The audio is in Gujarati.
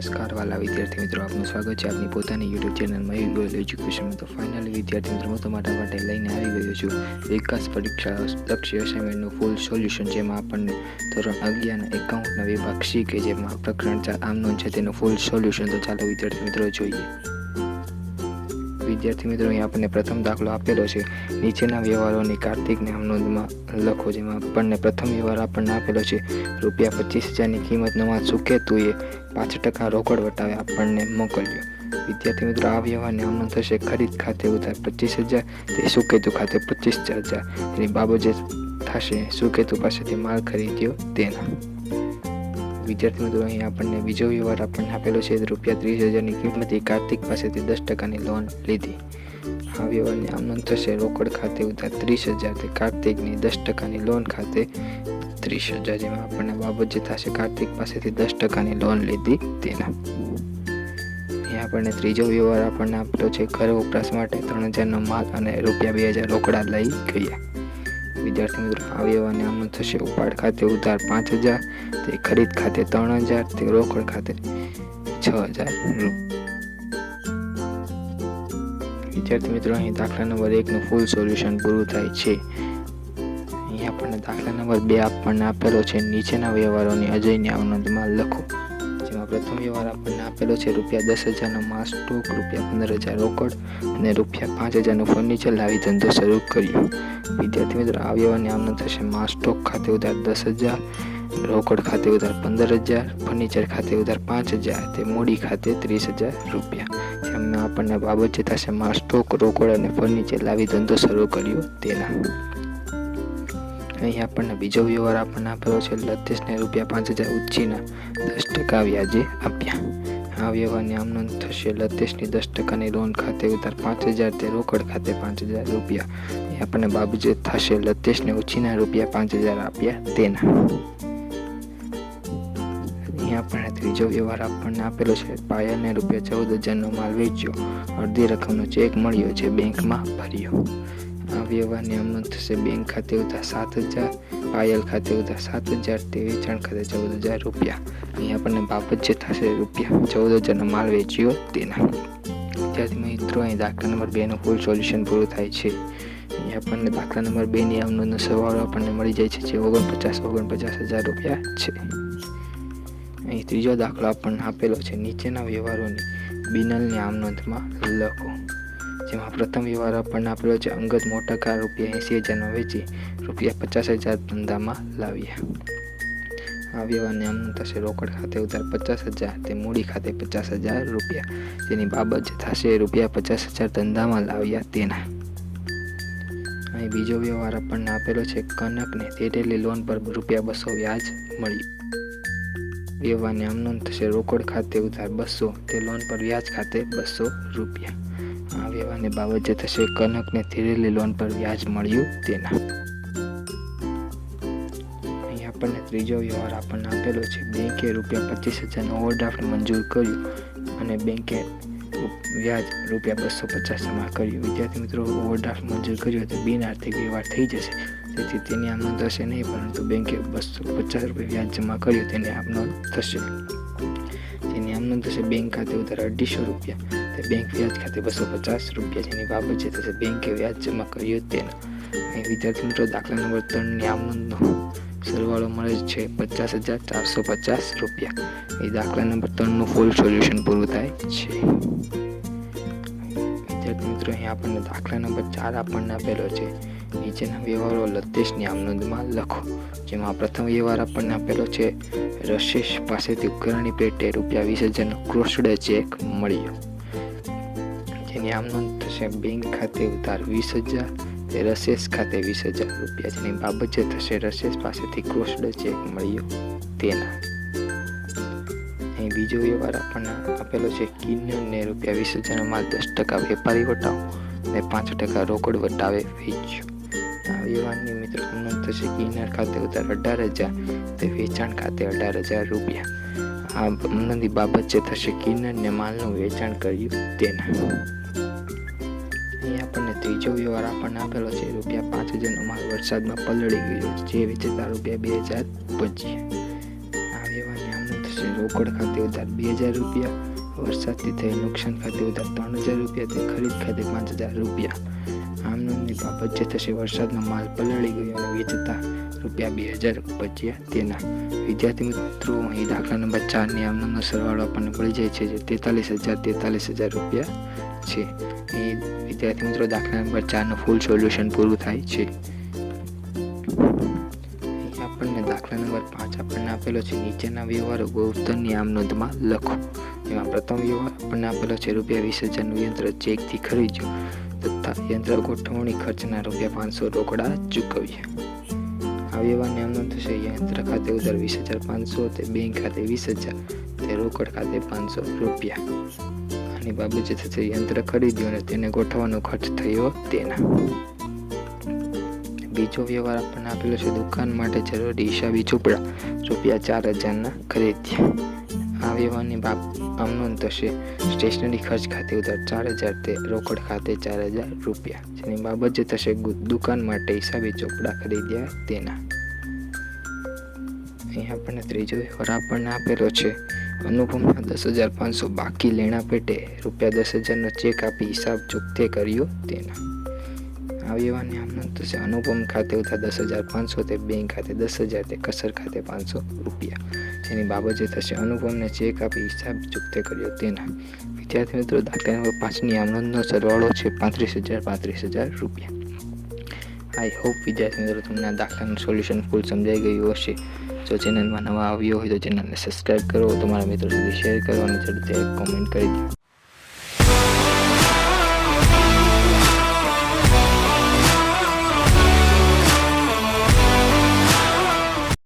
નમસ્કાર વાલા વિદ્યાર્થી મિત્રો, આપનું સ્વાગત છે આપની પોતાની યુટ્યુબ ચેનલમાં યુગલ એજ્યુકેશનમાં। તો ફાઇનલી વિદ્યાર્થી મિત્રો, હું તમારા માટે લઈને આવી ગયો છું વિકાસ પરીક્ષા લક્ષ્ય અસાઇનમેન્ટનું ફૂલ સોલ્યુશન, જેમાં આપણને ધોરણ 11 એકાઉન્ટના વિભાગ સી કે જેમાં પ્રકરણ 4 આમનોંધ છે તેનું ફૂલ સોલ્યુશન। તો ચાલો વિદ્યાર્થી મિત્રો જોઈએ। વિદ્યાર્થી મિત્રો, અહીં આપણને પ્રથમ દાખલો આપેલો છે, નીચેના વ્યવહારોની કાર્તિકને આમનોંધમાં લખો, જેમાં આપણને પ્રથમ વ્યવહાર આપણને આપેલો છે રૂપિયા 25,000ની કિંમતનો માલ સુકેતુએ 5% રોકડ વટાવે આપણને મોકલ્યો। વિદ્યાર્થી મિત્રો, આ વ્યવહારની આમનોંધ થશે ખરીદ ખાતે ઉધાર 25,000 તે સુકેતુ ખાતે 25,000, તેની બાબત જે થશે સુકેતુ પાસેથી માલ ખરીદ્યો તેના। વિદ્યાર્થી મિત્રો, અહીં આપણને બીજો વ્યવહાર આપણને આપેલો છે રૂપિયા 30,000ની કિંમતે કાર્તિક પાસેથી 10%ની લોન લીધી। આ વ્યવહારની આમનોંધ થશે રોકડ ખાતે ઉધાર 30,000 તે કાર્તિકની 10%ની લોન ખાતે 30,000, જેમાં આપણને બાબત જે થશે કાર્તિક પાસેથી 10%ની લોન લીધી તેના। અહીં આપણને ત્રીજો વ્યવહાર આપણને આપેલો છે ઘર વપરાશ માટે 3,000નો માલ અને રૂપિયા 2,000 રોકડા લઈ ગયા। વિદ્યાર્થી મિત્રો, આ વ્યવહારની આમનોંધ થશે ઉપાડ ખાતે ઉધાર 5,000 તે ખરીદ ખાતે 3,000 તે રોકડ ખાતે 6,000। વિદ્યાર્થી મિત્રો, અહીં દાખલા નંબર 1નું ફૂલ સોલ્યુશન પૂરું થાય છે। અહીં આપણને દાખલા નંબર 2 આપણને આપેલો છે નીચેના વ્યવહારોની અજયની આમનોંધમાં લખો, જેમાં પ્રથમ વ્યવહાર આપણને આપેલો છે રૂપિયા 10,000નો માલ સ્ટોક, રૂપિયા 15,000 રોકડ અને રૂપિયા 5,000નું ફર્નિચર લાવી ધંધો શરૂ કર્યો। વિદ્યાર્થી મિત્રો, આ વ્યવહારની આમનોંધ થશે માલ સ્ટોક ખાતે ઉધાર 10,000, રોકડ ખાતે ઉધાર 15,000, ફર્નિચર ખાતે ઉધાર 5,000 તે મૂડી ખાતે 30,000 રૂપિયા, જેમાં આપણને બાબત જે થશે માલ સ્ટોક, રોકડ અને ફર્નિચર લાવી ધંધો શરૂ કર્યો તેના। અહીં આપણને બીજો વ્યવહાર આપણને આપેલો છે લતેશને રૂપિયા 5,000 ઉછીના 10% વ્યાજે આપ્યા। આ વ્યવહારની આમનોંધ થશે લતેશની 10%ની લોન ખાતે ઉધાર 5,000 તે રોકડ ખાતે 5,000 રૂપિયા, અહીં આપણને બાબત જે થશે લતેશને ઉછીના રૂપિયા 5,000 આપ્યા તેના। અહીં આપણને ત્રીજો વ્યવહાર આપણને આપેલો છે પાયલને રૂપિયા 14,000નો માલ વેચ્યો, અડધી રકમનો ચેક મળ્યો જે બેંકમાં ભર્યો। આ વ્યવહારની આમનોંધ થશે બેંક ખાતે ઉધાર 7,000, પાયલ ખાતે ઉધાર 7,000 તે વેચાણ ખાતે 14,000 રૂપિયા, અહીં આપણને બાબત જે થશે રૂપિયા 14,000નો માલ વેચ્યો તેના। વિદ્યાર્થી મિત્રો, અહીં દાખલા નંબર 2નું ફૂલ સોલ્યુશન પૂરું થાય છે। અહીં આપણને દાખલા નંબર 2ની આમનોંધનો સરવાળો આપણને મળી જાય છે, જે 49,000 રૂપિયા છે। અહીં ત્રીજો દાખલો આપણને આપેલો છે નીચેના વ્યવહારોની બિનલની આમનોંધમાં લખો, જેમાં પ્રથમ વ્યવહાર આપણને આપેલો છે અંગત મોટર કાર રૂપિયા 80,000નો વેચી રૂપિયા 50,000 ધંધામાં લાવ્યા। આ વ્યવહારની આમનોંધ થશે રોકડ ખાતે ઉધાર 50,000 તે મૂડી ખાતે 50,000 રૂપિયા, તેની બાબત જે થશે રૂપિયા 50,000 ધંધામાં લાવ્યા તેના। અહીં બીજો વ્યવહાર આપણને આપેલો છે કનકને તેટેલી લોન પર રૂપિયા 200 વ્યાજ મળ્યું। વ્યવહારની આમનોંધ થશે રોકડ ખાતે ઉધાર 200 તે લોન પર વ્યાજ ખાતે 200 રૂપિયા। આ વ્યવહારની બાબત જે થશે કનકને ધીરેલી લોન પર વ્યાજ મળ્યું તેના। અહીં આપણને ત્રીજો વ્યવહાર આપણને આપેલો છે બેંકે રૂપિયા 25,000નો ઓવરડ્રાફ્ટ મંજૂર કર્યું અને બેંકે વ્યાજ રૂપિયા 250 જમા કર્યું। વિદ્યાર્થી મિત્રો, ઓવરડ્રાફ્ટ મંજૂર કર્યું તો બિનઆર્થિક વ્યવહાર થઈ જશે, તેથી તેની આમનોંધ થશે નહીં, પરંતુ બેંકે 250 રૂપિયા વ્યાજ જમા કર્યું તેની આમનોંધ થશે। જેની આમનોંધ થશે બેંક ખાતે ઉધાર 250 રૂપિયા તે બેંક વ્યાજ ખાતે 250 રૂપિયા, જેની બાબત જે થશે બેંકે વ્યાજ જમા કર્યું તેના। અહીં વિદ્યાર્થી મિત્રો, દાખલા નંબર 3ની આમનોંધનો સરવાળો મળે છે 50,450 રૂપિયા। એ દાખલા નંબર 3નું ફૂલ સોલ્યુશન પૂરું થાય છે। વિદ્યાર્થી મિત્રો, અહીં આપણને દાખલા નંબર 4 આપણને આપેલો છે નીચેના વ્યવહારો લતેશની આમનોંધમાં લખો, જેમાં પ્રથમ વ્યવહાર આપણને આપેલો છે રશેશ પાસેથી ઉપકરણની પેટે રૂપિયા 20,000નો ક્રોસ્ડ ચેક મળ્યો, જેની આમનોંધ થશે બેંક ખાતે ઉધાર 20,000 તે રશેશ ખાતે 20,000 રૂપિયા, જેની બાબત જે થશે રશેશ પાસેથી ક્રોસ્ડ ચેક મળ્યો તેના। અહીં બીજો વ્યવહાર આપણને આપેલો છે કિન્નરને રૂપિયા 20,000નો માલ 10% વેપારી વટાવ અને 5% રોકડ વટાવે વેચ્યો। આ વ્યવહારની મિત્રો આમનોંધ થશે કિન્નર ખાતે ઉધાર 18,000 તે વેચાણ ખાતે 18,000 રૂપિયા। આ આમનોંધની બાબત જે થશે કિન્નરને માલનું વેચાણ કર્યું તેના। અહીં આપણને ત્રીજો વ્યવહાર આપણને આપેલો છે રૂપિયા 5,000નો માલ વરસાદમાં પલળી ગયો જે વેચાતા રૂપિયા 2,000 બચ્યા। આ વ્યવહારની આમનોંધ થશે રોકડ ખાતે ઉધાર 2000 રૂપિયા, વરસાદથી થયેલ નુકસાન ખાતે ઉધાર 3000 રૂપિયા, તે ખરીદ ખાતે 5000 રૂપિયા. આમ નોંધની બાબત જે થશે વરસાદનો માલ પલળી ગયો અને વેચતા રૂપિયા 2000 બચ્યા તેના. વિદ્યાર્થી મિત્રો, અહીં દાખલા નંબર 4ની આમ નોંધનો સરવાળો આપણને મળી જાય છે જે 43000 રૂપિયા છે. અહીં વિદ્યાર્થી મિત્રો દાખલા નંબર 4નું ફૂલ સોલ્યુશન પૂરું થાય છે. આપણને દાખલા નંબર 5 આપણને આપેલો છે નીચેના વ્યવહારો ગૌતમની આમ નોંધમાં લખો. એમાં પ્રથમ વ્યવહાર આપણને આપેલો છે રૂપિયા 20,000નું યંત્ર ચેકથી ખરીદ્યું તથા યંત્ર ગોઠવણી ખર્ચના રૂપિયા 500 રોકડા ચૂકવ્યા. આ વ્યવહારની આમ નોંધ થશે યંત્ર ખાતે ઉધાર 20,500, તે બેંક ખાતે 20,000, તે રોકડ ખાતે 500 રૂપિયા. આની બાબત જે થશે યંત્ર ખરીદ્યું અને તેને ગોઠવવાનો ખર્ચ થયો તેના. બીજો વ્યવહાર આપણને આપેલો છે દુકાન માટે જરૂરી હિસાબી ચોપડા રૂપિયા 4,000ના ખરીદ્યા. આ વ્યવહારની આમ નોંધ થશે સ્ટેશનરી ખર્ચ ખાતે ઉધાર 4,000, તે રોકડ ખાતે 4,000 રૂપિયા. જેની બાબત જે થશે દુકાન માટે હિસાબી ચોપડા ખરીદ્યા તેના. અહીં આપણને ત્રીજો વ્યવહાર આપણને આપેલો છે અનુપમના 10,500 બાકી લેણા પેટે રૂપિયા 10,000નો ચેક આપી હિસાબ ચૂકતે કર્યો તેના. આ વ્યવહારની આમ નોંધ થશે અનુપમ ખાતે ઉધાર 10,500, તે બેંક ખાતે 10,000, તે કસર ખાતે 500 રૂપિયા. જેની બાબત જે થશે અનુપમને ચેક આપી હિસાબ ચૂકતે કર્યો તેના. વિદ્યાર્થી મિત્રો દાખલા નંબર 5ની આમ નોંધનો સરવાળો છે 35,000 રૂપિયા. આઈ હોપ વિદ્યાર્થી મિત્રો તમને આ દાખલાનું સોલ્યુશન ફૂલ સમજાઈ ગયું હશે. જો ચેનલમાં નવા આવ્યો હોય તો ચેનલને સબસ્ક્રાઈબ કરો, તમારા મિત્રો સુધી શેર કરો અને જરૂરથી એક કોમેન્ટ કરી દો.